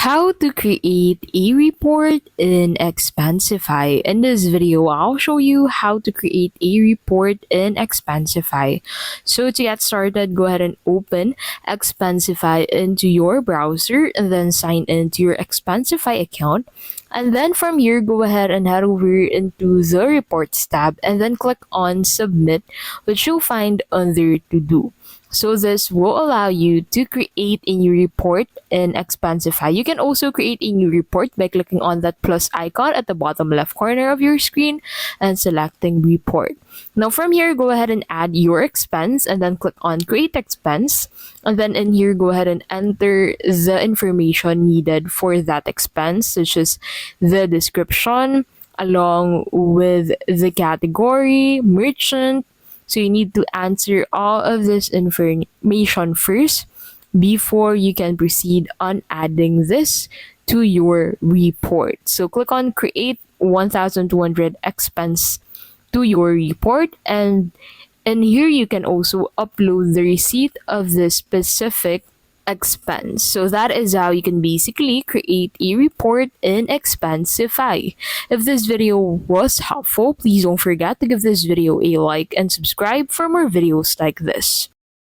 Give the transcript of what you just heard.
How to create a report in Expensify. In this video, I'll show you how to create a report in Expensify. So to get started, go ahead and open Expensify into your browser and then sign into your Expensify account. And then from here, go ahead and head over into the reports tab and then click on submit, which you'll find under to do. So this will allow you to create a new report in Expensify. You can also create a new report by clicking on that plus icon at the bottom left corner of your screen and selecting report. Now from here, go ahead and add your expense and then click on create expense. And then in here, go ahead and enter the information needed for that expense, such as the description, along with the category, merchant. So you need to answer all of this information first before you can proceed on adding this to your report. So click on create 1200 expense to your report, and in here you can also upload the receipt of the specific expense. So that is how you can basically create a report in Expensify. If this video was helpful, please don't forget to give this video a like and subscribe for more videos like this.